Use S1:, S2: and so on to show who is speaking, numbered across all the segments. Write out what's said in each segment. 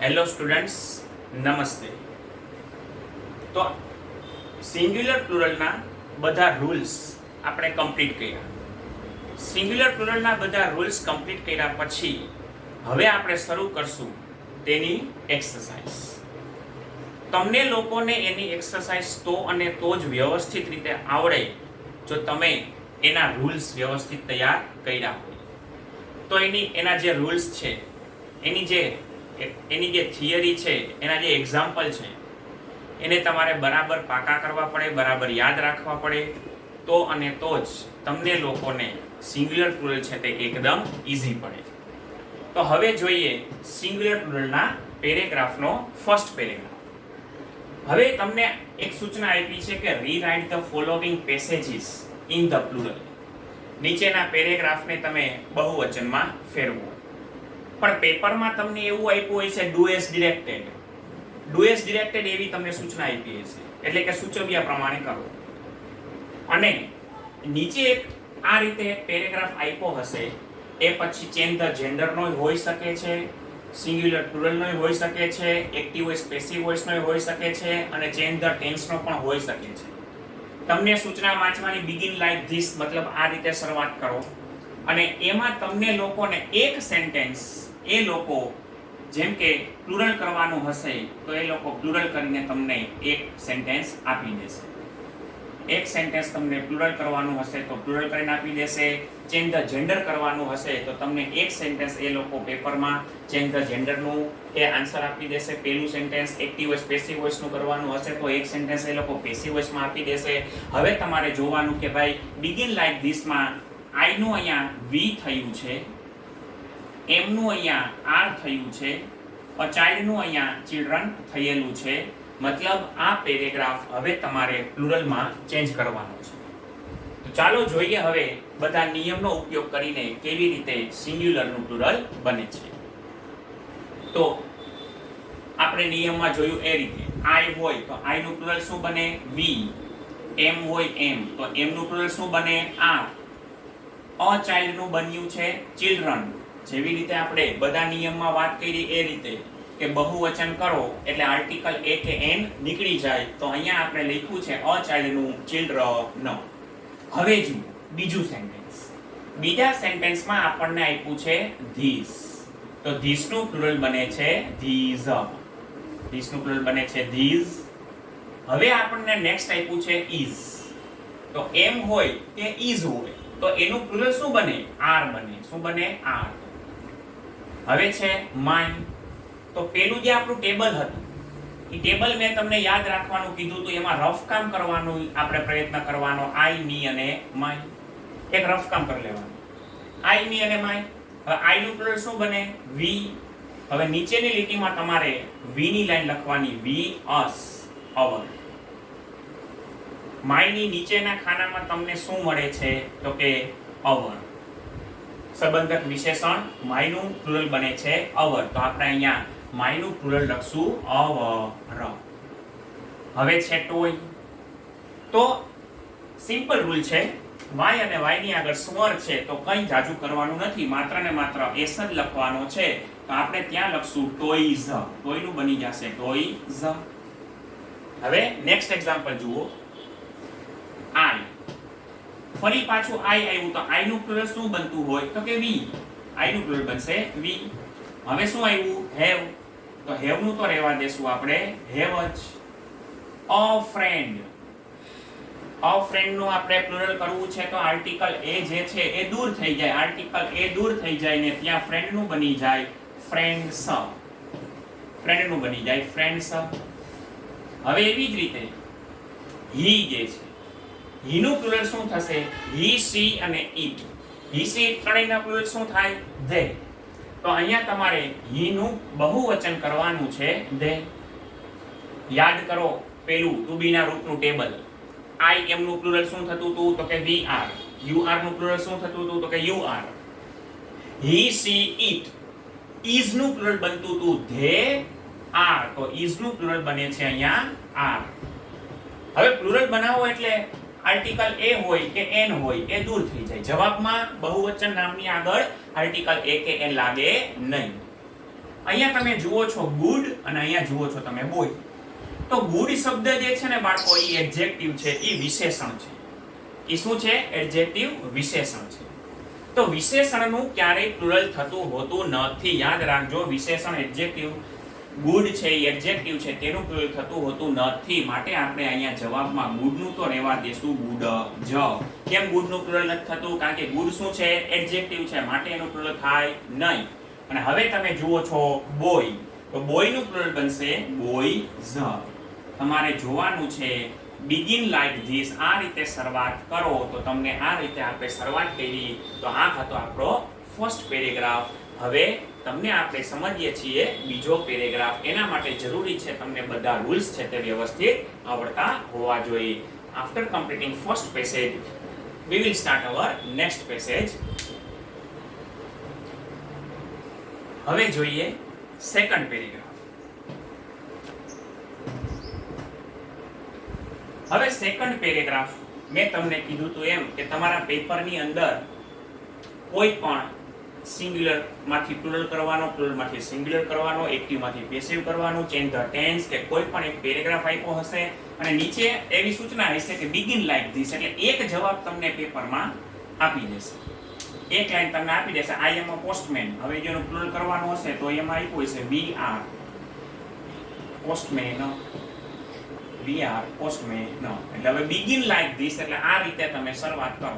S1: Hello students, નમસ્તે. તો singular પ્લુરલના બધા રૂલ્સ આપણે કમ્પ્લીટ કર્યા. સિંગ્યુલર પ્લુરલના બધા રૂલ્સ કમ્પ્લીટ કર્યા પછી હવે આપણે શરૂ કરશું તેની એક્સરસાઇઝ. તમને લોકોને એની એક્સરસાઇઝ તો અને તો જ વ્યવસ્થિત રીતે આવડે જો તમે એના રૂલ્સ વ્યવસ્થિત તૈયાર કર્યા હોય. તો એના જે રૂલ્સ છે, એની જે થિયરી છે, એના જે એક્ઝામ્પલ છે, એને તમારે બરાબર પાકા કરવા પડે, બરાબર યાદ રાખવા પડે. તો અને તો જ તમને લોકોને સિંગ્યુલર પ્લુરલ છે તે એકદમ ઈઝી પડે. તો હવે જોઈએ સિંગ્યુલર પ્લુરલના પેરેગ્રાફનો ફર્સ્ટ પેરેગ્રાફ. હવે તમને એક સૂચના આપી છે કે rewrite the following passages in the plural. નીચેના પેરેગ્રાફને તમે બહુવચનમાં ફેરવો. પણ પેપરમાં તમને એવું આપ્યું હોય છે do as directed. Do as directed એવી તમને સૂચના આપી છે, એટલે કે સૂચવ્યા પ્રમાણે કરો. અને નીચે આ રીતે પેરેગ્રાફ આપ્યો હશે, એ પછી ચેન્જ ધ જેન્ડરનો હોઈ શકે છે, સિંગ્યુલર પ્લુરલનો હોઈ શકે છે, એક્ટિવ વોઇસ પેસિવ વોઇસનો હોઈ શકે છે, અને ચેન્જ ધ ટેન્સનો પણ હોઈ શકે છે. તમને સૂચના વાંચવાની બિગિન લાઈક ધીસ, મતલબ આ રીતે શરૂઆત કરો. અને એમાં તમને લોકોને એક સેન્ટેન્સ એ લોકો જેમ કે પ્લુરલ કરવાનું હશે તો એ લોકો પ્લુરલ કરીને તમને એક સેન્ટેન્સ આપી દેશે. એક સેન્ટેન્સ તમને પ્લુરલ કરવાનું હશે તો પ્લુરલ કરીને આપી દેશે. ચેન્જ ધ જેન્ડર કરવાનું હશે તો તમને એક સેન્ટેન્સ એ લોકો પેપરમાં ચેન્જ ધ જેન્ડરનું એ આન્સર આપી દેશે. પહેલું સેન્ટેન્સ એક્ટિવ વોઇસ પેસિવ વોઇસનું કરવાનું હશે તો એક સેન્ટેન્સ એ લોકો પેસિવ વોઇસમાં આપી દેશે. હવે તમારે જોવાનું કે ભાઈ બિગિન લાઈક ધીસમાં આઈ નું અહીંયા વી થયું છે, એમ નું અહીંયા આર થયું છે, અ ચાઇલ્ડ નું અહીંયા ચિલ્ડ્રન થયેલું છે. મતલબ આ પેરેગ્રાફ હવે તમારે પ્લુરલમાં ચેન્જ કરવાનો છે. તો ચાલો જોઈએ હવે બધા નિયમનો ઉપયોગ કરીને કેવી રીતે સિંગ્યુલરનું પ્લુરલ બને છે. તો આપણે નિયમમાં જોયું એ રીતે આઈ હોય તો આઈ નું પ્લુરલ શું બને? વી. એમ હોય એમ તો એમ નું પ્લુરલ શું બને? આર. અ ચાઇલ્ડ નું બન્યું છે ચિલ્ડ્રન. જેવી રીતે આપણે બધા નિયમમાં વાત કરી એ રીતે કે બહુવચન કરો એટલે આર્ટિકલ એ કે એન નીકળી જાય. તો અહીંયા આપણે લખ્યું છે અ ચાઇલ્ડ નું ચિલ્ડ્રન. હવે જુઓ બીજું સેન્ટેન્સ. બીજા સેન્ટેન્સમાં આપણને આપ્યું છે ધીસ. તો ધીસ નું પ્લુરલ બને છે ધીઝ. ધીસ નું પ્લુરલ બને છે ધીઝ. હવે આપણને નેક્સ્ટ આપ્યું છે ઇઝ. તો એમ હોય કે ઇઝ હોય તો એનું પ્લુરલ શું બને? આર બને. શું બને? આર. હવે છે માય. તો પેલું જે આપણું ટેબલ હતું એ ટેબલ મેં તમને યાદ રાખવાનું કીધું તો એમાં રફ કામ કરવાનું આપણે પ્રયત્ન કરવાનો. આઈ, મી અને માય. એક રફ કામ કરી લેવાનું. આઈ, મી અને માય. હવે આઈ નું પ્લુરલ શું બને? વી. હવે નીચેની લીટીમાં તમારે વી ની લાઈન લખવાની. વી, અસ, અવર. માય ની નીચેના ખાનામાં તમને શું મળે છે? તો કે અવર. સંબંધક વિશેષણ માય નું પ્લુરલ બને છે અવર. તો આપણે અહીંયા માય નું પ્લુરલ લખશું અવર. હવે છે ટોય. તો સિમ્પલ રૂલ છે, વાય અને વાય ની આગળ સ્વર છે તો કંઈ જાજુ કરવાનું નથી, માત્ર ને માત્ર એસ જ લખવાનો છે. તો આપણે ત્યાં લખશું ટોયઝ. ટોય નું બની જશે ટોયઝ. હવે નેક્સ્ટ એક્ઝામ્પલ જુઓ. આઈ. ફરી પાછું આઈ આવ્યું તો આઈ નું પ્લુરલ શું બનતું હોય? તો કે વી. આઈ નું પ્લુરલ બનશે વી. હવે શું આવ્યું? હેવ. તો હેવ નું તો રહેવા દેશું આપણે, હેવ જ. અ ફ્રેન્ડ. અ ફ્રેન્ડ નું આપણે પ્લુરલ કરવું છે તો આર્ટિકલ એ જે છે એ દૂર થઈ જાય. આર્ટિકલ એ દૂર થઈ જાય ને ત્યાં ફ્રેન્ડ નું બની જાય ફ્રેન્ડ્સ. ફ્રેન્ડ નું બની જાય ફ્રેન્ડ્સ. હવે એવી જ રીતે હી જે છે, હી નું પ્લુરલ શું થશે? હી, સી અને ઈટ. હી, સી, ત્રણેયના પ્લુરલ શું થાય? ધે. તો અહીંયા તમારે હી નું બહુવચન કરવાનું છે ધે. યાદ કરો પેલું ટુ બી ના રૂપનું ટેબલ. આઈ એમ નું પ્લુરલ શું થતું હતું? તો કે વી આર. યુ આર નું પ્લુરલ શું થતું હતું? તો કે you are. He, she, it. Is નું પ્લુરલ બનતું હતું ધે આર. તો ઇઝ નું પ્લુરલ બને છે અહીંયા આર. હવે પ્લુરલ બનાવો એટલે આર્ટિકલ એ હોય કે એન હોય એ દૂર થઈ જાય. જવાબમાં બહુવચન નામની આગળ આર્ટિકલ એ કે એન લાગે નહીં. અહીંયા તમે જુઓ છો ગુડ અને અહીંયા જુઓ છો તમે બોય. તો ગુડ શબ્દ જે છે ને બાળકો, એ એડજેક્ટિવ છે, એ વિશેષણ છે. એ શું છે? એડજેક્ટિવ વિશેષણ છે. તો વિશેષણનું ક્યારેય પ્લુરલ થતું હોતું નથી. યાદ રાખજો, વિશેષણ એડજેક્ટિવ ગુડ છે, એ એડજેક્ટિવ છે, તેનું પ્લુરલ થતું હોતું નથી. માટે આપણે અહીંયા જવાબમાં ગુડનું તો રહેવા દેશું, ગુડ જ. કેમ ગુડનું પ્લુરલ નથી થતું? કારણ કે ગુડ શું છે? એડજેક્ટિવ છે, માટે એનું પ્લુરલ થાય નહીં. અને હવે તમે જુઓ છો બોય, તો બોયનું પ્લુરલ બનશે બોયઝ. તમારે જોવાનું છે begin like this, આ રીતે શરૂઆત કરો. તો તમને આ રીતે આપણે શરૂઆત કરી. તો આ હતો આપણો ફર્સ્ટ પેરેગ્રાફ. હવે તમને આપણે સમજીએ છીએ બીજો પેરેગ્રાફ. એના માટે જરૂરી છે તમને બધા રૂલ્સ છે તે વ્યવસ્થિત આવડતા હોવા જોઈએ. After completing first passage, we will start our next passage. હવે જોઈએ સેકન્ડ પેરેગ્રાફ. હવે સેકન્ડ પેરેગ્રાફ મેં તમને કીધું તો એમ કે તમારા પેપરની અંદર કોઈ પણ સિંગ્યુલર માંથી પ્લુરલ કરવાનો, પ્લુરલ માંથી સિંગ્યુલર કરવાનો, એક્ટિવ માંથી પેસિવ કરવાનો, ચેન્જ ધ ટેન્સ કે કોઈ પણ એક પેરેગ્રાફ આપ્યો હશે અને નીચે એવી સૂચના હશે કે બિગિન લાઈક ધીસ, એટલે એક જવાબ તમને પેપરમાં આપી દેશે. એક લાઈન તમને આપી દેશે, આઈ એમ અ પોસ્ટમેન. હવે જેનું પ્લુરલ કરવાનું હશે તો એમાં આપ્યું હશે we are postman, we are postman. એટલે હવે બિગિન લાઈક ધીસ એટલે આ રીતે તમે શરૂઆત કરો.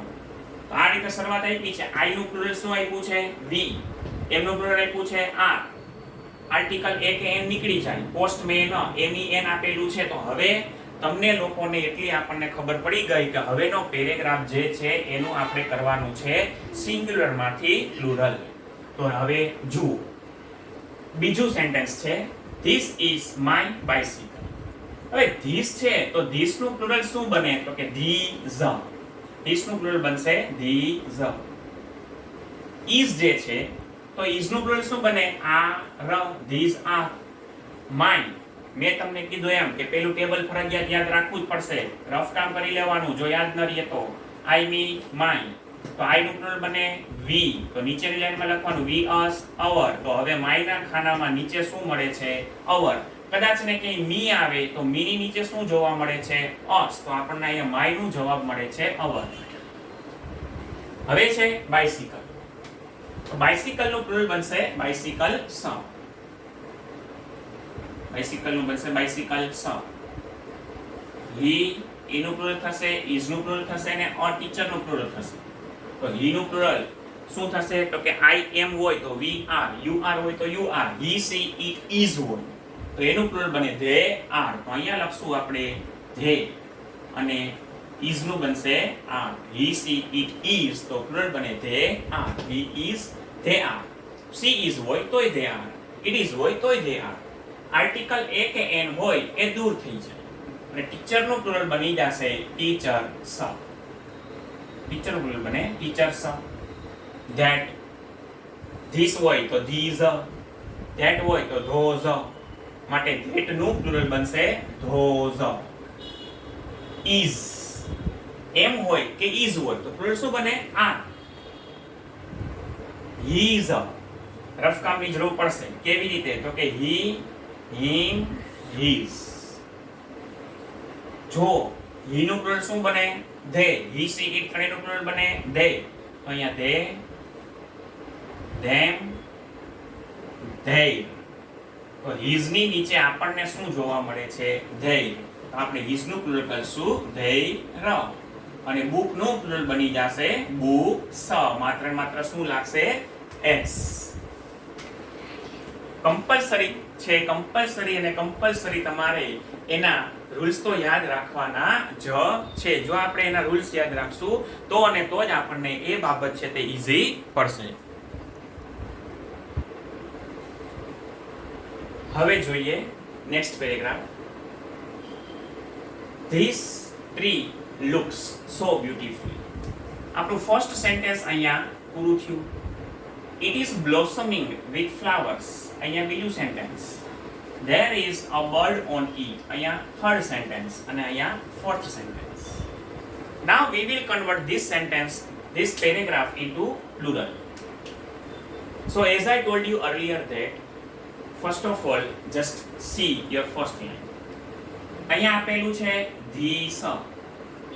S1: તો આ રીતે શરૂઆત આપી છે. આઈ નું પ્લુરલ શું આપ્યું છે? વી. એમ નું પ્લુરલ આપ્યું છે આર. આર્ટિકલ એ કે એન નીકળી જાય. પોસ્ટમેન એમ ઈ એન આપેલું છે. તો હવે તમને લોકોને એટલી આપણને ખબર પડી ગઈ કે હવેનો પેરેગ્રાફ જે છે એનું આપણે કરવાનું છે સિંગ્યુલર માંથી પ્લુરલ. તો હવે જુઓ, બીજું સેન્ટેન્સ છે ધીસ ઇઝ માય બાઇસિકલ. હવે ધીસ છે તો ધીસ નું પ્લુરલ શું બને? તો કે ધીઝ. ધીસ નું પ્લુરલ બનશે ધીઝ. ઇઝ જે છે તો ઇઝ નું પ્લુરલ શું બને? આર. These are. માય, મેં તમને કીધું એમ કે પેલું ટેબલ ફરજિયાત યાદ રાખવું જ પડશે. રફ કામ કરી લેવાનું જો યાદ ન રહે તો. આઈ મી માય, તો આઈ નું પ્લુરલ બને વી. તો નીચેની લાઈનમાં લખવાનું વી અસ અવર. તો હવે માય ના ખાનામાં નીચે શું મળે છે? અવર. કદાચ ને કે મી આવે તો મી ની નીચે શું જોવા મળે છે? અસ. તો આપણને અહીંયા માય નું જવાબ મળે છે અવર. હવે છે બાઇસિકલ. તો બાઇસિકલ નું પ્લુરલ બનશે બાઇસિકલ સ. બાઇસિકલ નું બનશે બાઇસિકલ સ. હી એનું પ્લુરલ થશે, ઇઝ નું પ્લુરલ થશે અને અ ટીચર નું પ્લુરલ થશે. તો હી નું પ્લુરલ શું થશે? તો કે આઈ એમ હોય તો વી આર, યુ આર હોય તો you are, he she it is હોય તો એનું પ્લુરલ બને ધે આર. તો અહીંયા લખશું આપણે ધે અને ઇઝ નું બનશે are. He she it is તો પ્લુરલ બને they are. He is they are. She is હોય તોય ધે આર, ઇટ ઇઝ હોય તોય ધે આર. આર્ટિકલ એ કે એન હોય એ દૂર થઈ જાય અને ટીચર નું પ્લુરલ બની જશે ટીચર સ. ટીચર નું પ્લુરલ બને ટીચર સ. ધેટ, ધીસ હોય તો ધીઝ, ધેટ હોય તો ધોઝ. માટે ધેટ નું પ્લુરલ બનશે ધોઝ. ઇઝ, એમ હોય કે ઇઝ હોય તો પ્લુરલ શું બને? આર. હીઝ, રફ કામની જરૂર પડશે. કેવી રીતે? તો કે હી, હિમ, હીઝ. જો હી નું પ્લુરલ શું બને? ધે. હી સી ઇટ ત્રણેયનું પ્લુરલ બને ધે. તો અહીંયા ધે, ધેમ, ધેય. તો હીઝ ની નીચે આપણને શું જોવા મળે છે? ધેય. તો આપણે હીઝ નું પ્લુરલ કરશું ધેય ર. અને બુક નું પ્લુરલ બની જશે બુક્સ. માત્ર માત્ર શું લાગશે? એસ. કમ્પલસરી છે, કમ્પલસરી અને કમ્પલસરી તમારે એના રૂલ્સ તો યાદ રાખવાના જ છે. જો આપણે એના રૂલ્સ યાદ રાખશું તો અને તો જ આપણને એ બાબત છે તે ઈઝી પડશે. હવે જોઈએ next paragraph. This tree looks so beautiful. આપણું ફર્સ્ટ સેન્ટેન્સ અહીંયા પૂરું થયું. It is blossoming with flowers. અહીંયા બીજું sentence. There is a bird on it. અહીંયા થર્ડ સેન્ટેન્સ અને અહીંયા fourth sentence. Now we will convert this sentence, this paragraph into plural. So as I told you earlier that first of all just C your first line. અહીંયા આપેલું છે this,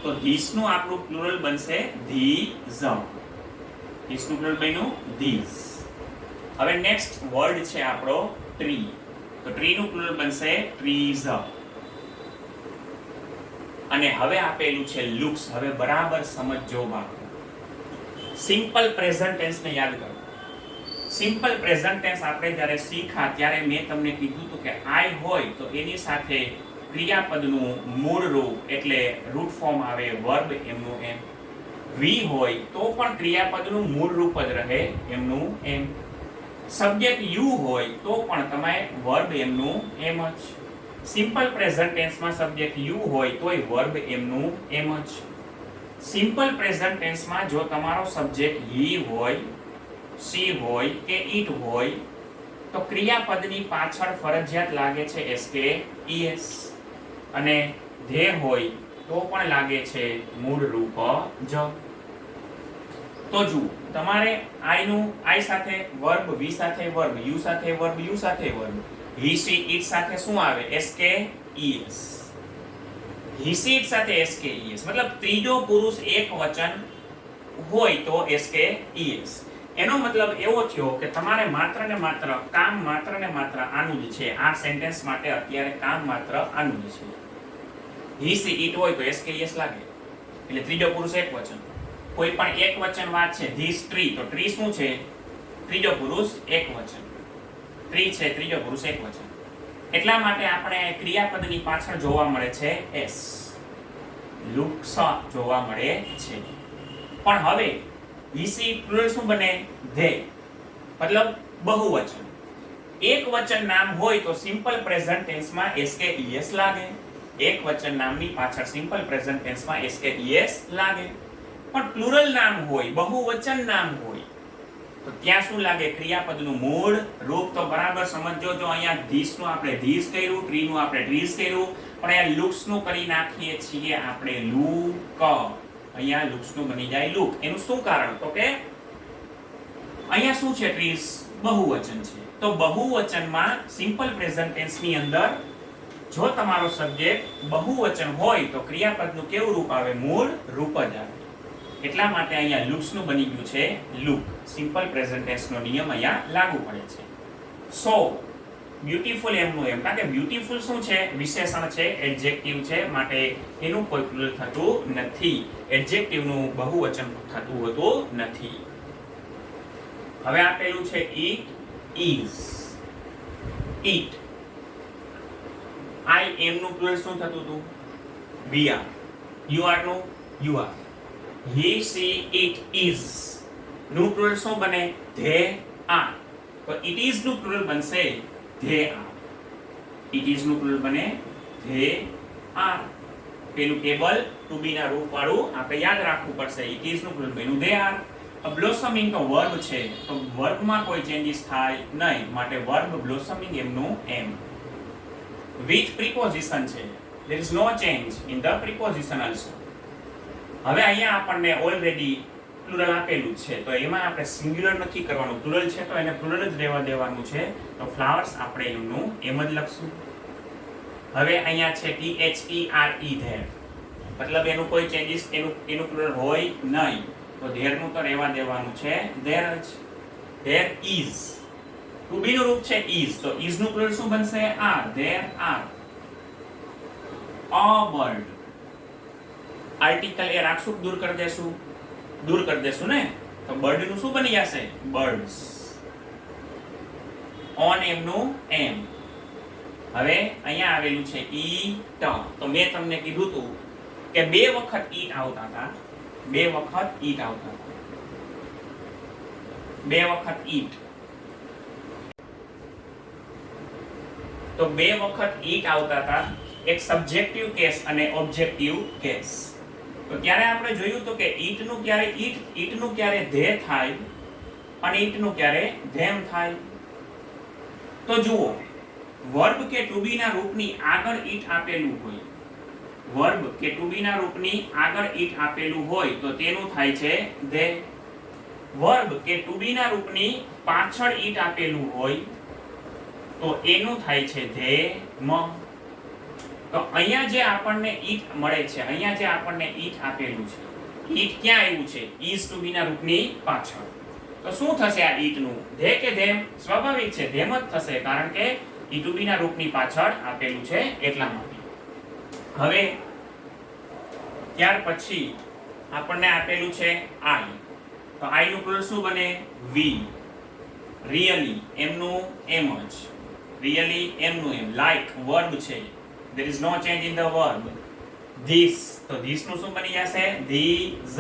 S1: તો ધીસનું આપણું plural બનશે this. ધીસનું plural બન્યું this. હવે next word છે આપણો ટ્રી, તો ટ્રીનું પ્લુરલ બનશે ટ્રીઝ. અને હવે આપેલું છે લુક્સ. હવે બરાબર સમજજો બાળકો. સિમ્પલ પ્રેઝન્ટ ટેન્સ ને યાદ કરો. સિમ્પલ પ્રેઝન્ટ ટેન્સ આપણે જ્યારે શીખા ત્યારે મેં તમને કીધું હતું કે આઈ હોય તો એની સાથે ક્રિયાપદનું મૂળ રૂપ એટલે રૂટ ફોર્મ આવે વર્બ એમનું એમ. વી હોય તો પણ ક્રિયાપદનું મૂળ રૂપ જ રહે એમનું એમ. સબ્જેક્ટ યુ હોય તો પણ તમે વર્બ એમનું એમ જ. સિમ્પલ પ્રેઝન્ટ ટેન્સમાં સબ્જેક્ટ યુ હોય તોય વર્બ એમનું એમ જ. સિમ્પલ પ્રેઝન્ટ ટેન્સમાં જો તમારો સબ્જેક્ટ હી હોય, સી હોય કે ઈટ હોય તો ક્રિયાપદની પાછળ ફરજિયાત લાગે છે એસ કે ઈએસ, અને ધે હોય તો પણ લાગે છે મૂળ રૂપ જ. તો જુઓ, તમારે આઈ સાથે વર્બ, વી સાથે વર્બ, યુ સાથે વર્બ, યુ સાથે વર્બ, હી સી ઈટ સાથે શું આવે એસ કે ઈએસ. હી સી ઈટ સાથે એસ કે ઈએસ મતલબ ત્રીજો પુરુષ એક વચન હોય તો એસ કે ઈએસ. એનો મતલબ એવો થયો કે તમારે માત્ર ને માત્ર કામ માત્ર ને માત્ર આનું જ છે. આ સેન્ટેન્સ માટે અત્યારે કામ માત્ર આનું જ છે. હી સી ઈટ હોય તો એસ કે ઈએસ લાગે એટલે ત્રીજો પુરુષ એક વચન. કોઈ પણ એક વચન વાત છે ધીસ ટ્રી, તો ટ્રી શું છે? ત્રીજો પુરુષ એક વચન. ટ્રી છે ત્રીજો પુરુષ એક વચન. એટલા માટે આપણે ક્રિયાપદની પાછળ જોવા મળે છે એસ, લુક્સ જોવા મળે છે. પણ હવે વીસી પ્લુરલ શું બને? ધે, મતલબ બહુવચન. એક વચન નામ હોય તો સિમ્પલ પ્રેઝન્ટ ટેન્સમાં એસ કે ઈએસ લાગે. એક વચન નામની પાછળ સિમ્પલ પ્રેઝન્ટ ટેન્સમાં એસ કે ઈએસ લાગે. પણ પ્લુરલ નામ હોય, બહુવચન નામ હોય તો ત્યાં શું લાગે? ક્રિયાપદનું મૂળ રૂપ. તો બરાબર સમજો. જો અહીંયા ધીસનું આપણે ધીસ કર્યું, ટ્રીનું આપણે ટ્રીઝ કર્યું, પણ અહીંયા લુક્સનું કરી નાખીએ છીએ આપણે લુક. અહીંયા લુક્સનું બની જાય લુક. એનું શું કારણ? તો કે અહીંયા શું છે? ટ્રીઝ બહુવચન છે. તો બહુવચનમાં સિમ્પલ પ્રેઝન્ટ ટેન્સની અંદર જો તમારો સબ્જેક્ટ બહુવચન હોય તો ક્રિયાપદનું કેવું રૂપ આવે? મૂળ રૂપ જ આવે. એટલા માટે અહીંયા લુક્સનું બની ગયું છે લુક. સિમ્પલ પ્રેઝન્ટ ટેન્સનો નિયમ અહીંયા લાગુ પડે છે. સો બ્યુટીફુલ એમનું એમ, કારણ કે બ્યુટીફુલ શું છે? વિશેષણ છે, એડજેક્ટિવ છે, માટે એનું કોઈ પ્લુરલ થતું નથી. એડજેક્ટિવનું બહુવચન થતું હોતું નથી. હવે આપેલું છે ઈટ, ઇઝ. ઈટ, આઈ એમ નું પ્લુરલ શું થતું હતું? વી આર. યુ આર નું you are. he she it is નું પ્લુરલ શું બને? they are. તો it is નું પ્લુરલ બનશે they are. it is નું પ્લુરલ બને they are. પેલું ટેબલ ટુ બી ના રૂપ વાળું આપણે યાદ રાખવું પડશે. it is નું પ્લુરલ બન્યું they are. બ્લોસમિંગ તો વર્બ છે તો વર્બમાં કોઈ ચેન્જીસ થાય નહીં, માટે વર્બ બ્લોસમિંગ એમનું એમ. with preposition છે, there is no change in the preposition also. હવે અહીંયા આપણને ઓલરેડી પ્લુરલ આપેલું છે તો એમાં આપણે સિંગ્યુલર નથી કરવાનું. પ્લુરલ છે તો એને પ્લુરલ જ રહેવા દેવાનું છે. તો ફ્લાવર્સ આપણે એમનું એમ જ લખશું. હવે અહીંયા છે THERE ધેર, મતલબ એનું કોઈ ચેન્જીસ એનું પ્લુરલ હોય નહીં, તો ધેરનું તો રહેવા દેવાનું છે ધેર જ. ધેર ઇઝ, ટુ બી નું રૂપ છે ઇઝ, તો ઇઝ નું પ્લુરલ શું બનશે? Are. There are. A bird, article a રાખશું, દૂર કરી દેશું ને, તો બર્ડ નું શું બની જશે? બર્ડ્સ. ઓન એમનું એમ. હવે અહીંયા આવેલું છે ઈટ, તો મેં તમને કીધું હતું કે બે વખત ઈટ આવતા હતા. બે વખત ઈટ આવતા હતા. બે વખત ઈટ. તો બે વખત ઈટ આવતા હતા. એક સબ્જેક્ટિવ કેસ અને ઓબ્જેક્ટિવ કેસ. તો ત્યારે આપણે જોયું તો કે ઈટનું ક્યારે ઈટનું ક્યારે ધે થાય અને ઈટનું ક્યારે ધેમ થાય. તો જુઓ, વર્બ કે ટુ બી ના રૂપની આગળ ઈટ આપેલું હોય, વર્બ કે ટુ બી ના રૂપની આગળ ઈટ આપેલું હોય તો તેનું થાય છે ધે. વર્બ કે ટુ બી ના રૂપની પાછળ ઈટ આપેલું હોય તો એનું થાય છે ધેમ. તો અહીંયા જે આપણને ઈટ મળે છે, અહીંયા જે આપણને ઈટ આપેલું છે, ઈટ ક્યાં આવ્યું છે? ઇઝ ટુ બી ના રૂપની પાછળ. તો શું થશે આ ઈટ નું? ધે કે ધેમ? સ્વાભાવિક છે ધેમ જ થશે, કારણ કે ઈ ટુ બી ના રૂપની પાછળ આપેલું છે એટલા માટે. હવે ત્યાર પછી આપણને આપેલું છે આઈ. તો આઈ નું પ્લુરલ શું બને? વી. રિયલી એમનું એમ જ, રિયલી એમનું એમ. લાઈક વર્બ છે, there is no change in the verb. This, તો this નું શું બની જશે? these.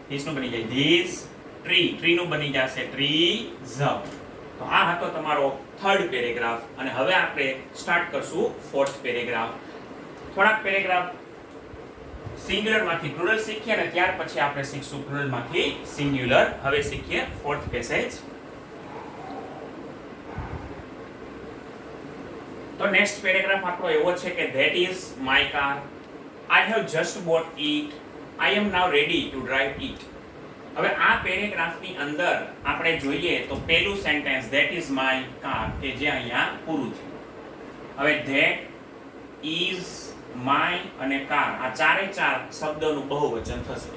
S1: this નું બની જાય these. tree, tree નું બની જશે trees. તો આ હતો તમારો થર્ડ પેરેગ્રાફ અને હવે આપણે સ્ટાર્ટ કરશું ફોર્થ પેરેગ્રાફ. થોડાક પેરેગ્રાફ સિંગ્યુલર માંથી પ્લુરલ શીખીએ અને ત્યાર પછી આપણે શીખશું પ્લુરલ માંથી સિંગ્યુલર. હવે શીખીએ ફોર્થ પેસેજ. તો નેક્સ્ટ પેરેગ્રાફ આપણો એવો છે કે that is my car, I have just bought it, I am now ready to drive it. હવે આ પેરેગ્રાફની અંદર આપણે જોઈએ તો પહેલું sentence that is my car કે જે અહીંયા પૂરું થયું. હવે that is my અને car આ ચારે ચાર શબ્દોનું બહુવચન થશે.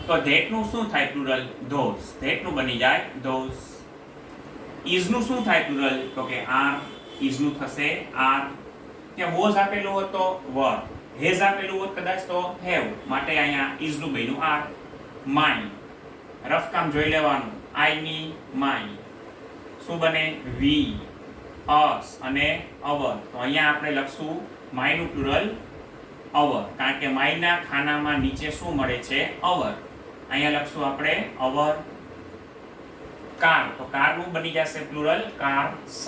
S1: તો that નું શું થાય પ્લુરલ? those. that નું બની જાય those. is નું શું થાય પ્લુરલ? તો કે are. is નું થશે are. ત્યાં was આપેલું હોત તો were, has આપેલું હોત કદાચ તો have, માટે અહીંયા is નું બન્યું are. mine, રફ કામ જોઈ લેવાનું. I ની my શું બને? we, us અને our. તો અહીંયા આપણે લખશું my નું પ્લુરલ our, કારણ કે my ના ખાનામાં નીચે શું મળે છે? our. અહીંયા લખશું આપણે our. car, તો car નું બની જશે પ્લુરલ cars.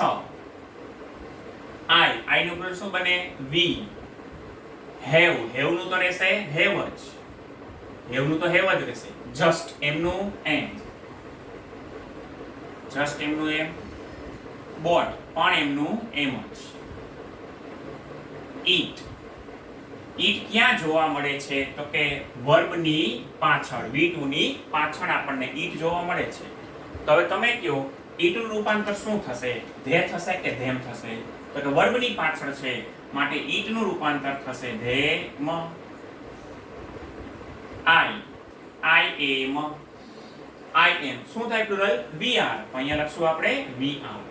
S1: I નું પ્લુરલ શું બને? we. have, have નું તો રહેશે have જ, have નું તો have જ રહેશે. just એમનું એમ, just એમનું એમ. bought પણ એમનું એમ જ. eat, eat ક્યાં જોવા મળે છે? તો કે વર્બની પાછળ, V2 ની પાછળ આપણને eat જોવા મળે છે. તો હવે તમે કહો eat નું રૂપાંતર શું થશે? ધે થશે કે ધેમ થશે? તો કે વર્બની પાછળ છે માટે eat નું રૂપાંતર થશે ધેમ. I am, I am શું થાય પ્લુરલ? we are. તો અહીંયા લખશું આપણે we are.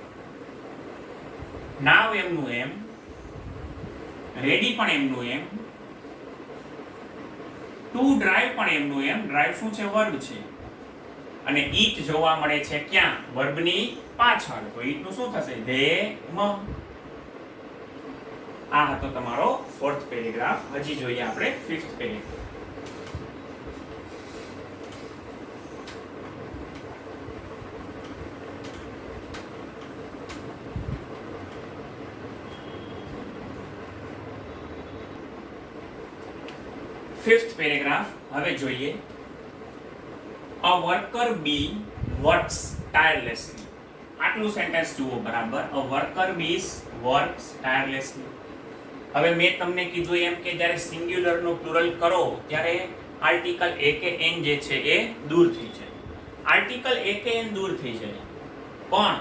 S1: now એમનું એમ. ready પણ એમનું એમ. to drive પણ એમનું એમ. drive શું છે? વર્બ છે. અને eat જોવા મળે છે ક્યાં? વર્બની પાછળ. તો eat નું શું થશે? ધેમ. આ હતો તમારો ફોર્થ પેરેગ્રાફ. હજી જોઈએ આપણે ફિફ્થ પેરેગ્રાફ. ફિફ્થ પેરેગ્રાફ હવે જોઈએ. A worker bee works tirelessly. આટલું સેન્ટેન્સ જુઓ બરાબર. A worker bee works tirelessly. હવે મેં તમને કીધું એમ કે જ્યારે સિંગ્યુલર નું પ્લુરલ કરો ત્યારે આર્ટિકલ a કે n જે છે એ દૂર થઈ જાય. આર્ટિકલ a કે n દૂર થઈ જાય પણ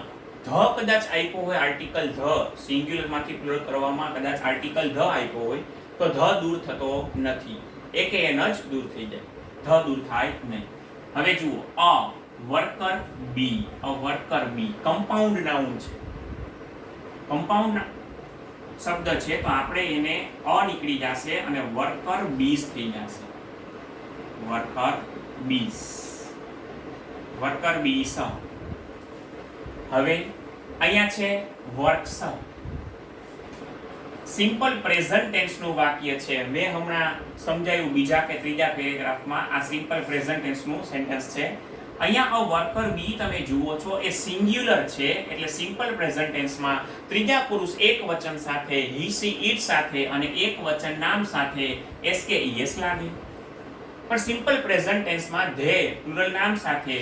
S1: ધ કદાચ આપ્યો હોય, આર્ટિકલ ધ સિંગ્યુલર માંથી પ્લુરલ કરવામાં કદાચ આર્ટિકલ ધ આપ્યો હોય તો ધ દૂર થતો નથી. a કે n જ દૂર થઈ જાય, ધ દૂર થાય નહીં. હવે જુઓ a worker bee, a worker bee compound noun છે. કમ્પાઉન્ડ શબ્દ છે તો આપણે એને અ નીકળી જશે અને વર્કર બીસ થઈ જશે. Worker bees, worker bees. હવે અહીંયા છે વર્ક્સ. સિમ્પલ પ્રેઝન્ટ ટેન્સ નું વાક્ય છે. મેં હમણાં સમજાયું બીજા કે ત્રીજા પેરેગ્રાફમાં. આ સિમ્પલ પ્રેઝન્ટ ટેન્સ નું સેન્ટેન્સ છે. અહીંયા અ વર્કર બી તમે જુઓ છો એ સિંગ્યુલર છે એટલે સિમ્પલ પ્રેઝન્ટ ટેન્સમાં ત્રીજા પુરુષ એક વચન સાથે હી સી ઇટ સાથે અને એક વચન નામ સાથે એસ કે ઈએસ લાગે. પણ સિમ્પલ પ્રેઝન્ટ ટેન્સમાં ધે પ્લુરલ નામ સાથે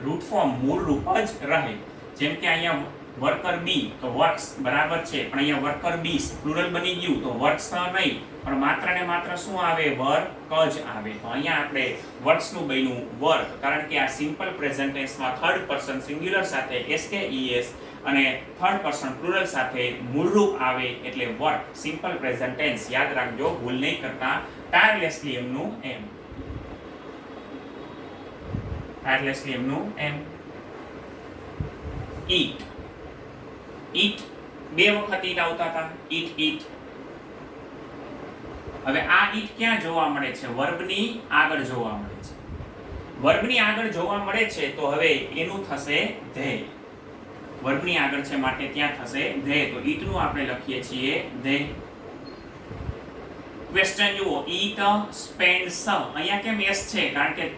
S1: રૂટ ફોર્મ મૂળ રૂપ જ રહે. જેમ કે અહીંયા વર્કર બી તો વર્ક્સ બરાબર છે પણ અહીંયા વર્કર બીસ પ્લુરલ બની ગયું તો વર્ક્સ નહીં પણ માત્ર ને માત્ર શું આવે? વર્ક જ આવે. તો અહીંયા આપણે વર્ક્સ નું બન્યું વર્ક કારણ કે આ સિમ્પલ પ્રેઝન્ટ ટેન્સમાં થર્ડ પર્સન સિંગ્યુલર સાથે એસ કે ઈએસ અને થર્ડ પર્સન પ્લુરલ સાથે મૂળરૂપ આવે એટલે વર્ક, સિમ્પલ પ્રેઝન્ટ ટેન્સ. યાદ રાખજો, ભૂલ નહીં કરતા. ટાયરલેસલી એમનું એમ, ટાયરલેસલી એમનું એમ. ઈટ, ઈટ બે વખત ઈટ આવતા હતા, ઈટ ઈટ. હવે આ ઈટ ક્યાં જોવા મળે છે? વર્બની આગળ જોવા મળે છે. વર્બની આગળ જોવા મળે છે તો હવે એનું થશે ધેય. વર્બની આગળ છે માટે ત્યાં થશે ધેય. તો ઈટ નું આપણે લખીએ છીએ ધેય. ક્વેશ્ચન જુઓ, ઈટ સ્પેન્ડ્સ. અહીંયા કેમ એસ છે? કારણ કે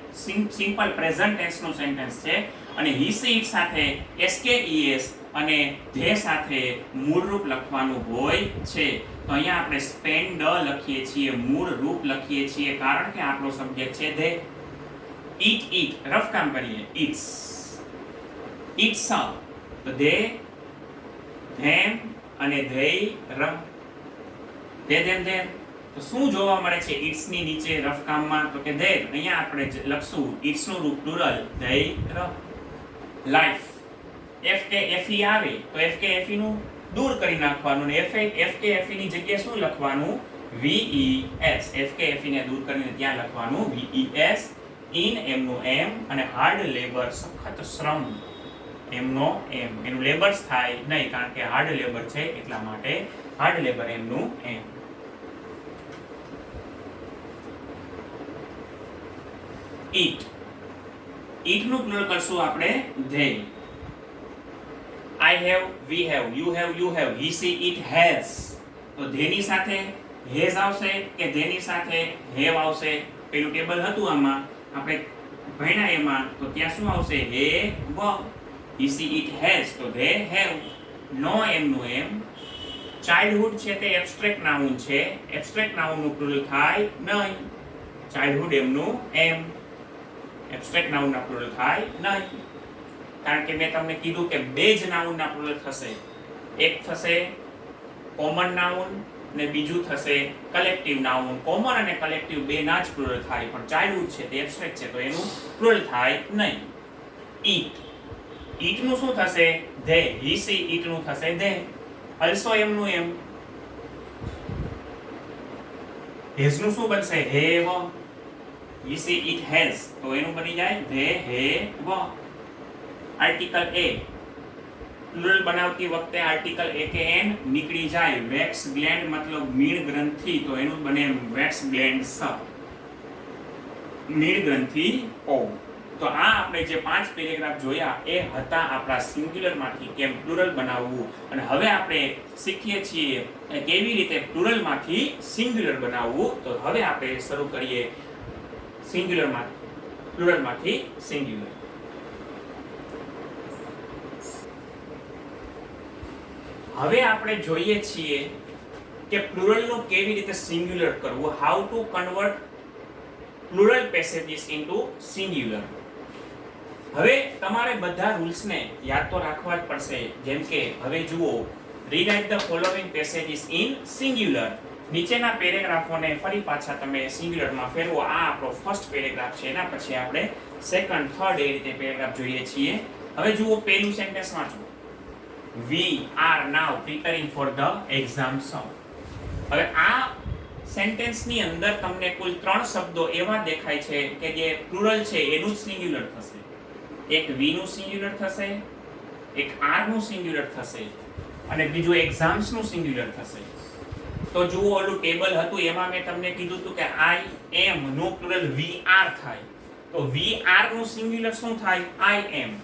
S1: સિમ્પલ પ્રેઝન્ટ ટેન્સ નું સેન્ટેન્સ છે અને હી સી ઈટ સાથે એસ અને ધે સાથે મૂળ રૂપ લખવાનું હોય છે. તો અહીંયા આપણે સ્પેન્ડ લખીએ છીએ, મૂળ રૂપ લખીએ છીએ કારણ કે આપણો સબ્જેક્ટ છે ધે. ઈટ ઈટ રફ કામ કરીએ. ઈટ્સ, ઈટ્સ તો ધે, ધેમ અને ધેય રમ. ધે ધેમ ધેમ. તો શું જોવા મળે છે ઈટ્સ ની નીચે રફ કામમાં? તો કે ધેર. અહીંયા આપણે લખશું ઈટ્સ નું રૂપ plural they room. Life, F કે એફ ઈ આવે તો એફ કે એફ ઈ નું દૂર કરી નાખવાનું ને એફ કે એફ ઈ ની જગ્યાએ શું લખવાનું? વી ઈ એસ. એફ કે એફ ઈ ને દૂર કરીને ત્યાં લખવાનું વી ઈ એસ. ઇન એમનું એમ અને હાર્ડ લેબર સખત શ્રમ એમનો એમ. એનું લેબર્સ થાય નહીં કારણ કે હાર્ડ લેબર છે એટલા માટે હાર્ડ લેબર એમનું એમ. ઈટ, ઈટ નું પ્લુરલ કરશું આપણે they. I have, we have, you have, you have, he, she, it has. તો ધેની સાથે હેઝ આવશે કે ધેની સાથે હેવ આવશે? પેલું ટેબલ હતું આમાં આપણે ભણ્યા એમાં, તો ત્યાં શું આવશે? હે વ. he, she, it has તો they have. નો એમનું એમ. ચાઇલ્ડહુડ છે તે એબ્સ્ટ્રેક્ટ નાઉન છે, એબ્સ્ટ્રેક્ટ નાઉન નું પ્લુરલ થાય નહીં. ચાઇલ્ડહુડ એમનું એમ. એબ્સ્ટ્રેક્ટ નાઉન ના પ્લુરલ થાય નહીં કારણ કે મેં તમને કીધું કે બે જ નાઉન ના પ્લુરલ થશે. એક થશે કોમન નાઉન ને બીજું થશે કલેક્ટિવ નાઉન. કોમન અને કલેક્ટિવ બે ના જ પ્લુરલ થાય પણ ચાઇલ્ડહુડ છે તે એબ્સ્ટ્રેક્ટ છે તો એનું પ્લુરલ થાય નહીં. ઈટ, ઈટ નું શું થશે? ધે. હી સી ઈટ નું થશે ધે. અલ્સો એમનું એમ. હેઝ નું શું બનશે? Have. He she it has તો એનું બની જાય ધે હેવ. આર્ટિકલ એ પ્લુરલ બનાવતી વખતે આર્ટિકલ એ કે એન નીકળી જાય. વેક્સ ગ્લેન્ડ મતલબ મીણ ગ્રંથિ તો એનું બને વેક્સ ગ્લેન્ડ સ. મીણ ગ્રંથિ ઓ. તો આ આપણે જે 5 પેરેગ્રાફ જોયા એ હતા આપણા સિંગ્યુલર માંથી કેમ પ્લુરલ બનાવવું અને હવે આપણે શીખીએ છીએ કેવી રીતે પ્લુરલ માંથી સિંગ્યુલર બનાવવું. તો હવે આપણે શરૂ કરીએ સિંગ્યુલર માંથી પ્લુરલ માંથી સિંગ્યુલર. હવે આપણે જોઈએ છીએ કે પ્લુરલ નું કેવી રીતે સિંગ્યુલર કરવું. How to convert plural passages into singular. હવે તમારે બધા રૂલ્સને યાદ તો રાખવા જ પડશે. જેમ કે હવે જુઓ, rewrite the following passages in singular. નીચેના પેરેગ્રાફોને ફરી પાછા તમે સિંગ્યુલરમાં ફેરવો. આ આપણો ફર્સ્ટ પેરેગ્રાફ છે, એના પછી આપણે સેકન્ડ, થર્ડ એ રીતે પેરેગ્રાફ જોઈએ છીએ. હવે જુઓ પહેલું સેન્ટેન્સ વાંચો. We are now preparing for the exam. હવે આ સેન્ટેન્સની અંદર તમને કુલ 3 શબ્દો એવા દેખાય છે કે જે પ્લુરલ છે એનું જ સિંગ્યુલર થશે. એક વી નું સિંગ્યુલર થશે, એક આર નું સિંગ્યુલર થશે અને બીજું એક્ઝામ્સ નું સિંગ્યુલર થશે. તો જુઓ, ઓલું ટેબલ હતું એમાં મેં તમને કીધું હતું કે આઈ એમ નું પ્લુરલ વી આર થાય. તો વી આર નું સિંગ્યુલર શું થાય? આઈ એમ.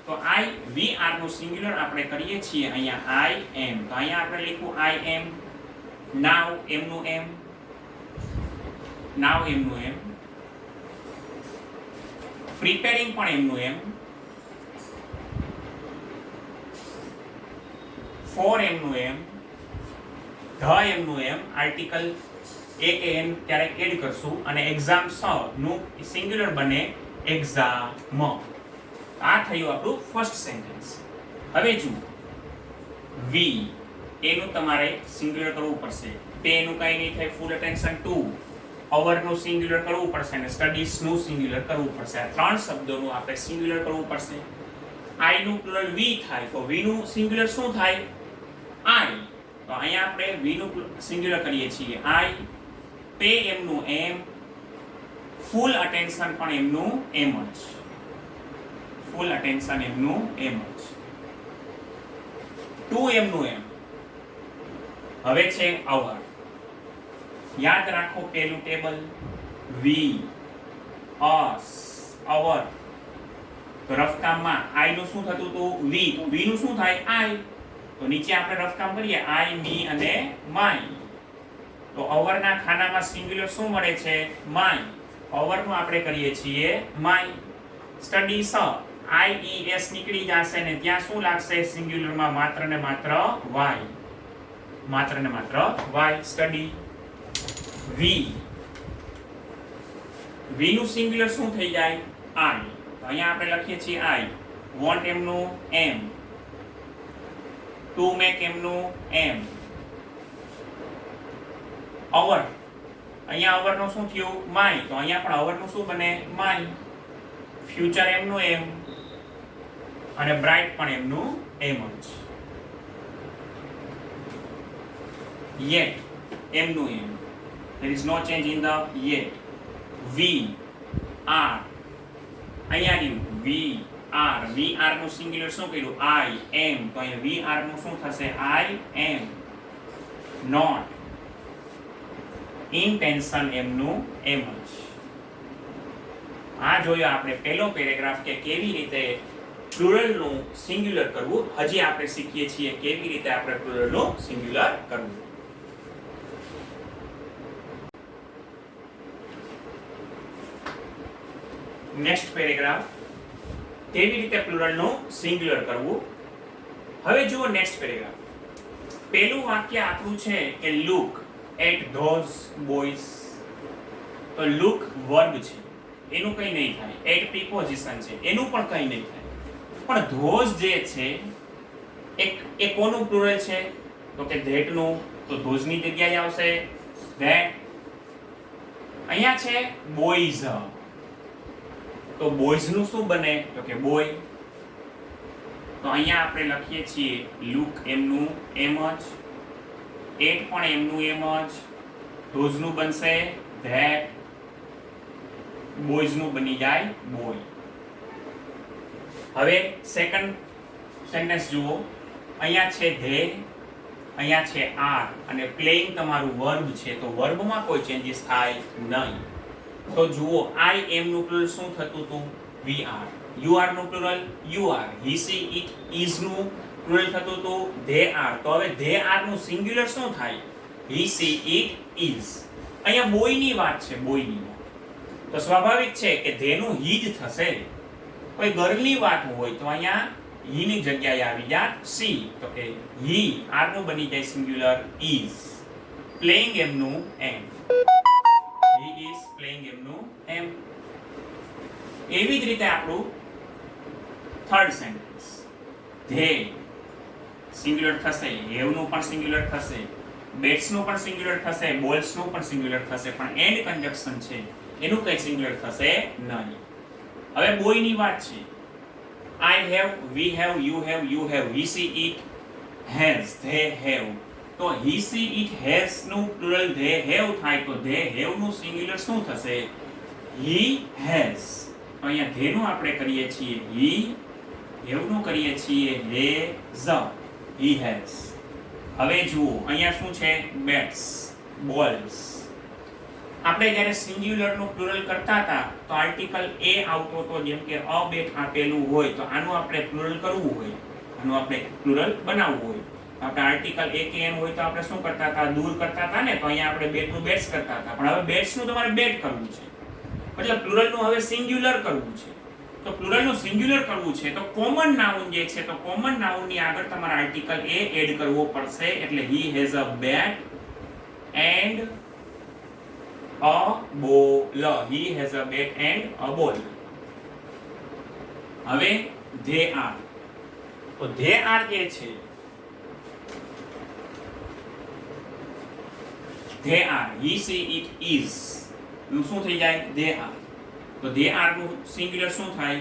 S1: તો આઈ વી આર નું સિંગ્યુલર આપણે કરીએ છીએ અહીંયા આઈ એમ. તો અહીંયા આપણે લખ્યું આઈ એમ. નાવ એમનું એમ. નાવ એમનું એમ. પ્રિપેરિંગ પણ એમનું એમ. ફોર એમનું એમ. ધ એમનું એમ. આર્ટિકલ એ કે એન ક્યારેક એડ કરશું અને એક્ઝામ સ નું સિંગ્યુલર બને એક્ઝામ. આ થયું આપણું ફર્સ્ટ સેન્ટેન્સ. હવે જુઓ, વી એનું તમારે સિંગ્યુલર કરવું પડશે. પે નું કઈ નહીં થાય, ફૂલ અટેન્શન ટુ. અવર નું સિંગ્યુલર કરવું પડશે અને સ્ટડીઝ નું સિંગ્યુલર કરવું પડશે. આ 3 શબ્દોનું આપણે સિંગ્યુલર કરવું પડશે. આઈ નું પ્લુરલ વી થાય તો વી નું સિંગ્યુલર શું થાય? આઈ. તો અહીંયા આપણે વી નું સિંગ્યુલર કરીએ છીએ આઈ. પે એમનું એમ, ફૂલ અટેન્શન પણ એમનું એમ જ. ફૂલ અટેન્શન એમનું એમ જ. ટુ એમનું એમ. હવે છે અવર. યાદ રાખો પેલું ટેબલ વી, અસ, અવર. તો રફકામમાં આઈ નું શું થતું હતું? વી. તો વી નું શું થાય? આઈ. તો નીચે આપણે રફકામ કરીએ આઈ, મી અને માય. તો અવર ના ખાનામાં સિંગ્યુલર શું મળે છે? માય. અવર નું આપણે કરીએ છીએ માય. સ્ટડી સ, આઈ ઈ એસ નીકળી જશે ને ત્યાં શું લાગશે? સિંગ્યુલર માં માત્ર ને માત્ર વાય. માત્ર ને માત્ર વાય. સ્ટડી વી. વી નું સિંગ્યુલર શું થઈ જાય? આઈ. તો અહીંયા આપણે લખીએ છીએ આઈ. વોન્ટ એમનું એમ, ટુ મેક એમનું એમ. અવર, અહીંયા અવર નું શું થયું? માય. તો અહીંયા પણ અવર નું શું બને? માય. ફ્યુચર એમનું એમ અને બ્રાઇટ પણ એમનું એમ જ. yet એમનું એમ. there is no change in the yet. we are, અહીંયા રહ્યું we are. we are નું સિંગ્યુલર શું કર્યું? I am. તો અહીંયા we are નું શું થશે? I am. not, intention એમનું એમ જ. આ જોયો આપણે પહેલો પેરેગ્રાફ કે કેવી રીતે પ્લુરલ નું સિંગ્યુલર કરવું. હજી આપણે શીખીએ છીએ કેવી રીતે આપણે પ્લુરલ નું સિંગ્યુલર કરવું. નેક્સ્ટ પેરેગ્રાફ, કેવી રીતે પ્લુરલ નું સિંગ્યુલર કરવું. હવે જુઓ નેક્સ્ટ પેરેગ્રાફ. પહેલું વાક્ય આપણું છે કે લુક એટ ધોઝ બોયઝ. તો લુક વર્બ છે, એનું કંઈ નહીં થાય. એટ પ્રિપોઝિશન છે, એનું પણ કંઈ નહીં થાય. પણ ધોઝ જે છે એ કોનું પ્લુરલ છે? તો કે ધેટ નું. તો ધોઝ ની જગ્યાએ આવશે ધેટ. અહીંયા છે બોયઝ. તો બોયઝ નું શું બને? તો કે બોય. તો અહીંયા આપણે લખીએ છીએ લુક એમનું એમ જ, એટ પણ એમનું એમ જ, ધોઝ નું બનશે ધેટ, બોયઝ નું બની જાય બોય. હવે સેકન્ડ સેન્ટેન્સ જુઓ. અહીંયા છે ધે, અહીંયા છે આર અને પ્લેઇંગ તમારું વર્બ છે. તો વર્બમાં કોઈ ચેન્જીસ થાય નહીં. તો જુઓ આઈ એમ નું પ્લુરલ શું થતું હતું? વી આર. યુ આર નું plural you are. He she it is નું પ્લુરલ થતું હતું ધે આર. તો હવે ધે આર નું સિંગ્યુલર શું થાય? હી સી ઇટ ઇઝ. અહીંયા બોય ની વાત છે, બોય ની વાત. તો સ્વાભાવિક છે કે ધે નું હી જ થશે. કોઈ ગર્લ ની વાત હોય તો અહીંયા હી ની જગ્યાએ આવી જાય સી. તો કે હી આર નું બની જાય સિંગ્યુલર ઇઝ. પ્લેઇંગ એમનું એમ. he is playing એમનું એમ. એવી જ રીતે આપણું થર્ડ સેન્ટેન્સ. ધે સિંગ્યુલર થશે, હેવ નું પણ સિંગ્યુલર થશે, બેટ્સ નું પણ સિંગ્યુલર થશે, બોલ્સ નું પણ સિંગ્યુલર થશે. પણ એન્ડ કન્જક્શન છે એનું કઈ સિંગ્યુલર થશે નહીં. હવે બોય ની વાત છે. I have, we have, you have, he, she, it, has, they have. તો he, she, it, has નું પ્લુરલ they have થાય. તો they have નું સિંગ્યુલર શું થશે? he has. તો અહીંયા they નું આપણે કરીએ છીએ he, have નું કરીએ છીએ has. he has. હવે જુઓ અહીંયા શું છે? bats, balls. આપણે જ્યારે સિંગ્યુલર નું પ્લુરલ કરતા હતા તો આર્ટિકલ એ આવતો હતો. જેમ કે અ બેટ આપેલું હોય તો આનું આપણે પ્લુરલ કરવું હોય, આનું આપણે પ્લુરલ બનાવવું હોય, આપણે આર્ટિકલ એ કે એન હોય તો આપણે શું કરતા હતા? દૂર કરતા હતા ને. તો અહીંયા આપણે બેટ નું બેટ્સ કરતા હતા. પણ હવે બેટ્સ નું તમારે બેટ કરવું છે, મતલબ પ્લુરલ નું હવે સિંગ્યુલર કરવું છે. તો પ્લુરલ નું સિંગ્યુલર કરવું છે તો કોમન નાઉન જે છે, તો કોમન નાઉન ની આગળ તમારે આર્ટિકલ એ એડ કરવો પડશે. એટલે he has a bat and a ball. he has a bat and a ball. હવે they are. તો they are જે છે they are, he, she, it, is નું શું થઈ જાય? they are. તો they are નું સિંગ્યુલર શું થાય?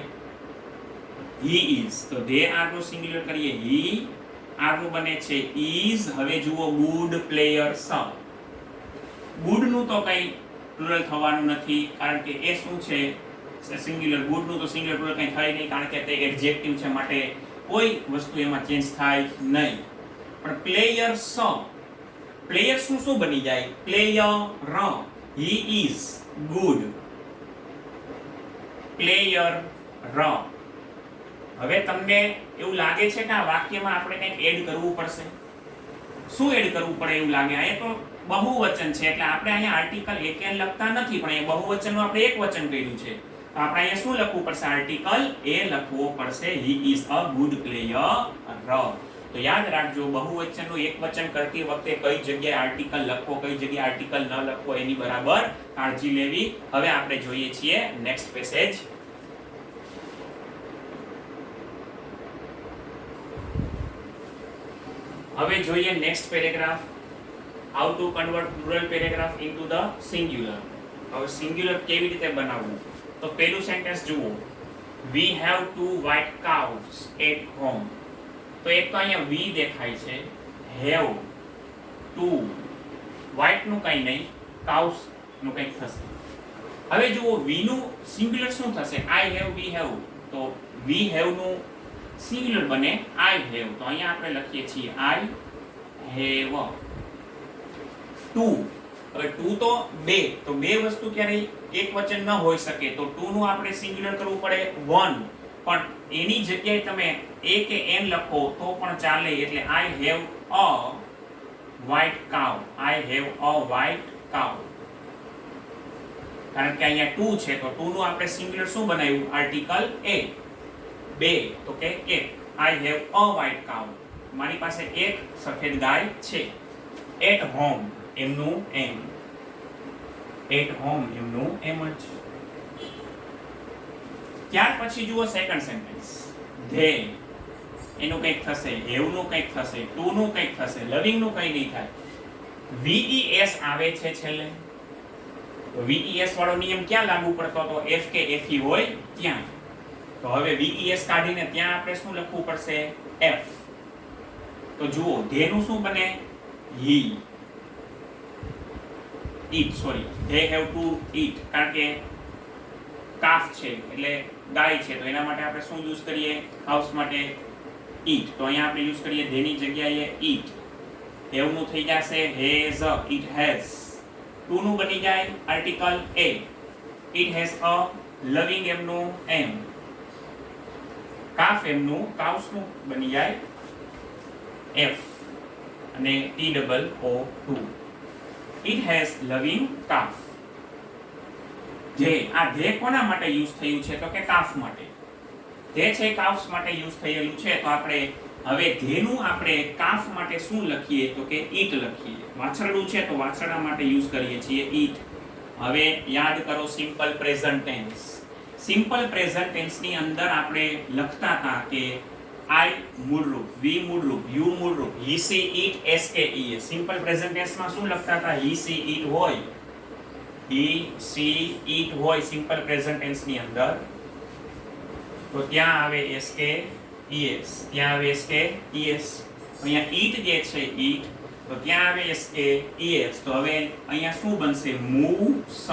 S1: he is. તો they are નું સિંગ્યુલર કરીએ he are નું બને છે is. હવે જુઓ good players. good નું તો કઈ પ્લુરલ થવાનું નથી કારણ કે એ શું છે સિંગ્યુલર. good નું તો સિંગ્યુલર પ્લુરલ કઈ થાય નહીં કારણ કે તે એડજેક્ટિવ છે માટે કોઈ વસ્તુ એમાં ચેન્જ થાય નહીં. પણ પ્લેયર્સ, પ્લેયર્સ નું શું બની જાય player. he is good player. હવે તમને એવું લાગે છે કે આ વાક્યમાં આપણે કંઈક એડ કરવું પડશે. શું એડ કરવું પડે એવું લાગે? અહીંયા તો બહુવચન છે એટલે આપણે અહીંયા આર્ટિકલ એક એન લખતા નથી પણ અહીંયા બહુવચનનું આપણે એકવચન કર્યું છે. તો આપણે અહીંયા શું લખવું પડશે? આર્ટિકલ એ લખવો પડશે he is a good player. તો યાદ રાખજો બહુવચનનું એકવચન કરતી વખતે કઈ જગ્યાએ આર્ટિકલ લખવો કઈ જગ્યાએ આર્ટિકલ ન લખવો એની બરાબર કાળજી લેવી. હવે આપણે જોઈએ છીએ નેક્સ્ટ પેસેજ. હવે જોઈએ next paragraph. How to convert plural paragraph into the singular. હવે સિંગ્યુલર કેવી રીતે બનાવવું? તો પહેલું સેન્ટેન્સ જુઓ, we have two white cows at home. તો એક તો અહીંયા we દેખાય છે, have two white નું કંઈ નહીં, cows નું કંઈક થશે. હવે જુઓ we નું સિંગ્યુલર શું થશે? I have, we have. તો we have નું સિંગ્યુલર બને I have. તો અહીંયા આપણે લખીએ છીએ I have two. હવે two તો બે, તો બે વસ્તુ ક્યારેય એક વચન ન હોઈ શકે તો two નું આપણે સિંગ્યુલર કરવું પડે one. પણ એની જગ્યાએ તમે એ કે એન લખો તો પણ ચાલે. એટલે I have a white cow. I have a white cow. કારણ કે અહીંયા two છે તો two નું આપણે સિંગ્યુલર શું બનાવ્યું? આર્ટિકલ એ. બે તો કે એક. I have a white cow. મારી પાસે એક સફેદ ગાય છે. At home એમનું એમ. At home એમનું એમ જ. ત્યાર પછી જુઓ સેકન્ડ સેન્ટેન્સ, they એનું કંઈક થશે, have નું કંઈક થશે, to નું કંઈક થશે, loving નું કંઈ નહીં થાય. VES આવે છે છેલ્લે. તો VES વાળો નિયમ ક્યાં લાગુ પડતો હતો? F કે FE હોય ત્યાં. તો હવે VES કાઢીને ત્યાં આપણે શું લખવું પડશે? F. તો જુઓ they નું શું બને? he. eat, sorry, they have to eat. કારણ કે કાફ છે એટલે ગાય છે તો એના માટે આપણે શું યુઝ કરીએ? હાઉસ માટે eat. તો અહીંયા આપણે યુઝ કરીએ they ની જગ્યાએ eat. have નું થઈ જશે has, it has. to નું બની જાય article a. it has a. loving એમનું એમ. કાફ એમનું cows નું બની જાય f અને TOO. it has loving calf. આ ધે કોના માટે યુઝ થયું છે? તો કે કાફ માટે. ધે છે કાફ્સ માટે યુઝ થયેલું છે. તો આપણે હવે ધેનું આપણે કાફ માટે શું લખીએ? તો કે ઈટ લખીએ. વાછરડું છે તો વાછરડા માટે યુઝ કરીએ છીએ ઈટ. હવે યાદ કરો simple present tense. Simple present tense ની અંદર આપણે લખતા હતા કે I મૂળરૂપ, we મૂળરૂપ, you મૂળરૂપ, he she it SAE. Simple present tense માં શું લખતા હતા? he she it હોય. he she it હોય સિમ્પલ પ્રેઝન્ટ ટેન્સ ની અંદર. તો ત્યાં આવે SKES, ત્યાં આવે SKES. અહીંયા eat જે છે eat તો ત્યાં આવે SKES. તો હવે અહીંયા શું બનશે? moves.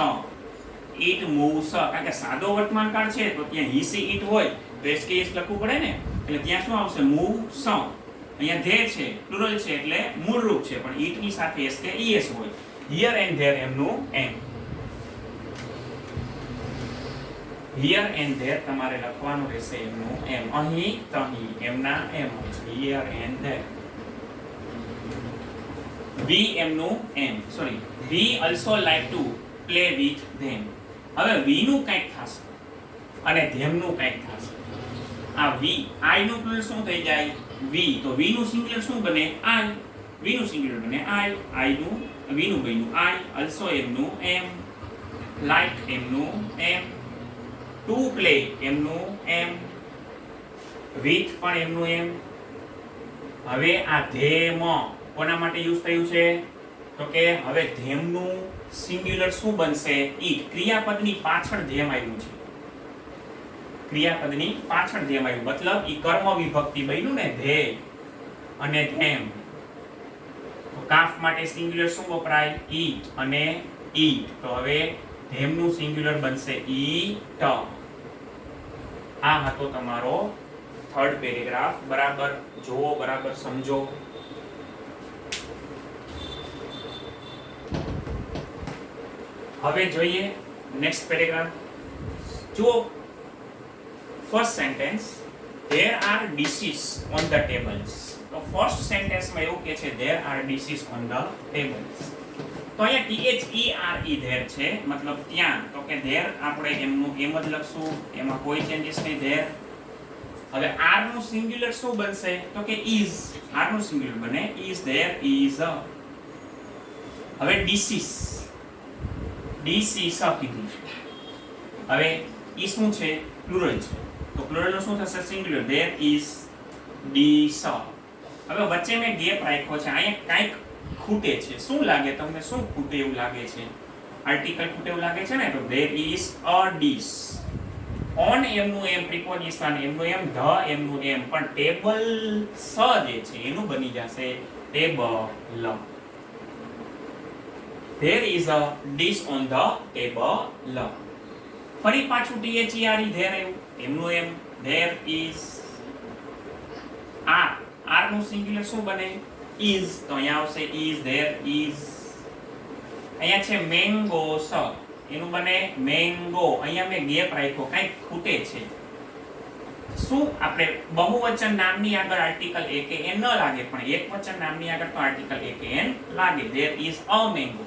S1: it moves. કારણ કે સાદો વર્તમાનકાળ છે તો ત્યાં he she it હોય તો SKES લખવું પડે ને. એટલે ત્યાં શું આવશે? moves. અહીંયા they છે પ્લુરલ છે એટલે મૂળરૂપ છે પણ it ની સાથે SKES હોય. here and there એમનું એમ. here and there તમારે લખવાનું રહેશે એમનું એમ. અહીં તહીં એમના એમ હોય છે. here and there. we એમનું એમ. Sorry, we also like to play with them. હવે we નું કંઈક થશે અને them નું કંઈક થશે. આ we I નું પ્લુરલ શું થઈ જાય? we. તો we નું સિંગ્યુલર શું બને? I. we નું સિંગ્યુલર બને I નું we નું બન્યું I. also એમનું એમ. like એમનું એમ. to play એમનું એમ. with પણ એમનું એમ. હવે આ them કોના માટે યુઝ થયું છે? તો કે હવે them નું સિંગ્યુલર શું બનશે? it. ક્રિયાપદની પાછળ them આવ્યું છે. ક્રિયાપદની પાછળ ધેમ આવ્યું, મતલબ ઈ કર્મ વિભક્તિ બન્યું ને ધેય અને ધેમ. તો કાફ માટે સિંગ્યુલર શું વપરાય? ઈટ અને ઈટ. તો હવે ધેમનું સિંગ્યુલર બનશે ઈટ. આ હતો તમારો થર્ડ પેરેગ્રાફ. બરાબર જુઓ, બરાબર સમજો. હવે જોઈએ નેક્સ્ટ પેરેગ્રાફ. જુઓ first sentence, there are dishes on the tables. તો ફર્સ્ટ સેન્ટેન્સમાં એવું કે છે there are dishes on the tables. તો અહીંયા there છે, મતલબ ત્યાં. તો કે there આપણે એમનું એમ જ લખશું, એમાં કોઈ ચેન્જીસ નહીં. there. હવે are નું સિંગ્યુલર શું બનશે? તો કે is. are નું સિંગ્યુલર બને is, there is a. હવે dishes કીધું છે. હવે ઈ શું છે? પ્લુરલ છે. તો પ્લુરલ નું શું થશે? સિંગ્યુલર. there is dish. હવે વચ્ચે મેં ગેપ રાખ્યો છે, અહીંયા કાંઈક ખૂટે છે. શું લાગે તમને? શું ખૂટે એવું લાગે છે? આર્ટિકલ ખૂટે એવું લાગે છે ને? તો there is a dish. on એમનું એમ પ્રિપોઝિશન, એમનું એમ ધ એમનું એમ, પણ ટેબલ સ જે છે એનું બની જશે table. there is a dish on the table. ફરી પાછું there આવ્યું, એમનું એમ there is. r નું સિંગ્યુલર શું બને? is. તો અહીંયા આવશે is, there is. અહીંયા છે mangoes, એનું બને mango. અહીંયા મેં ગેપ રાખ્યો, કાંઈક ખૂટે છે. શું આપણે બહુવચન નામની આગળ આર્ટિકલ a કે n ન લાગે, પણ એકવચન નામની આગળ તો આર્ટિકલ a કે n લાગે. there is a mango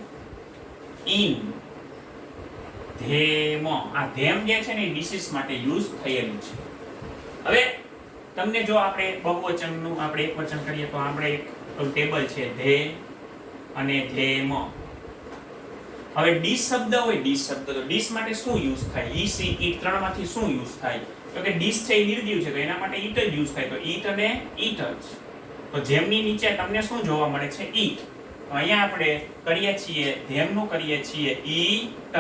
S1: in them. આ them જે છે ને ડિશિસ માટે યુઝ થયેલું છે. હવે તમને જો આપણે બહુવચનનું આપણે એકવચન કરીએ તો આપણે એક ટેબલ છે ધે અને ધેમ. હવે ડીશ શબ્દ હોય, ડીશ શબ્દ તો ડીશ માટે શું યુઝ થાય? ઈ સી ઈટ ત્રણમાંથી શું યુઝ થાય? તો કે ડીશ છે એ નિર્જીવ છે, તો એના માટે ઈટ જ યુઝ થાય. તો ઈટ અને ઈટ જ. તો જેમની નીચે તમને શું જોવા મળે છે? ઈટ. તો અહીંયા આપણે કરીએ છીએ ધેમનું કરીએ છીએ ઈટ.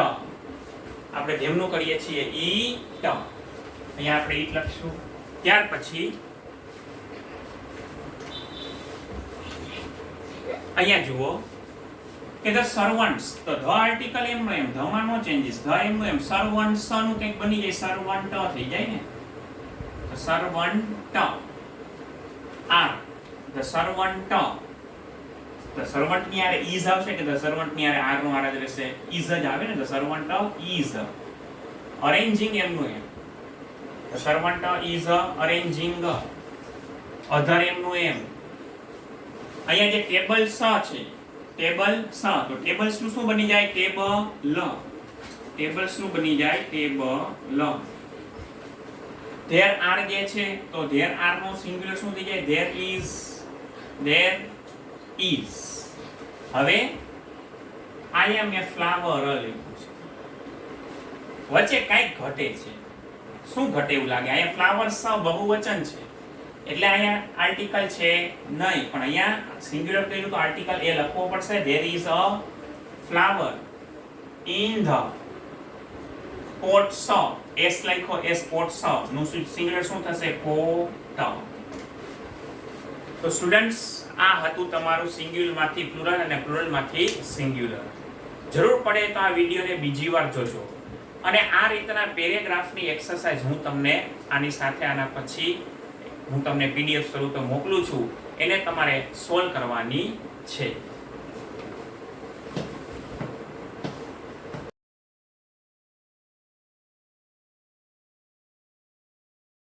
S1: આપણે ધેમનું કરીએ છીએ ઈટ. અહીંયા આપણે ઈટ લખશું. ત્યાર પછી અહીંયા જુઓ કે ધ સર્વન્ટ્સ. તો ધ આર્ટિકલ એમનો એમ, ધ માં નો ચેન્જીસ, ધ એમનો એમ. સર્વન્ટ્સ નું કંઈક બની જાય, સર્વન્ટ થઈ જાય ને. તો servant are. The servant. The servant ની આરે ઇઝ આવશે કે ધ સર્વન્ટ ની આરે આર નો આર જ રહેશે? ઇઝ જ આવે ને. ધ સર્વન્ટ ઇઝ અરેન્જિંગ એમનું એમ. The servant is arranging. Other એમનું એમ. અહીંયા જે ટેબલ સ છે, ટેબલ સ, તો ટેબલ્સ નું શું બની જાય? ટેબલ. ટેબલ્સ નું બની જાય ટેબલ. there are જે છે તો there are નું સિંગ્યુલર શું થઈ જાય? there is. there is. હવે આયા મેં ફ્લાવર લખ્યું છે, વચ્ચે કાંઈક ઘટે છે. શું ઘટે એવું લાગે? અહીંયા ફ્લાવર સ બહુવચન છે એટલે અહીંયા આર્ટિકલ છે નહીં, પણ અહીંયા સિંગ્યુલર કર્યું તો આર્ટિકલ એ લખવો પડશે. there is a flower in the pots. s લખો, s pots નું સિંગ્યુલર શું થશે? pot. તો સ્ટુડન્ટ્સ આ હતું તમારું સિંગ્યુલર માંથી પ્લુરલ અને પ્લુરલ માંથી સિંગ્યુલર. જરૂર પડે તો આ વિડિયોને બીજી વાર જોજો અને આ રીતના પેરેગ્રાફની એક્સરસાઇઝ હું તમને આની સાથે આના પછી હું તમને પીડીએફ સ્વરૂપે મોકલું છું, એને તમારે સોલ્વ કરવાની છે.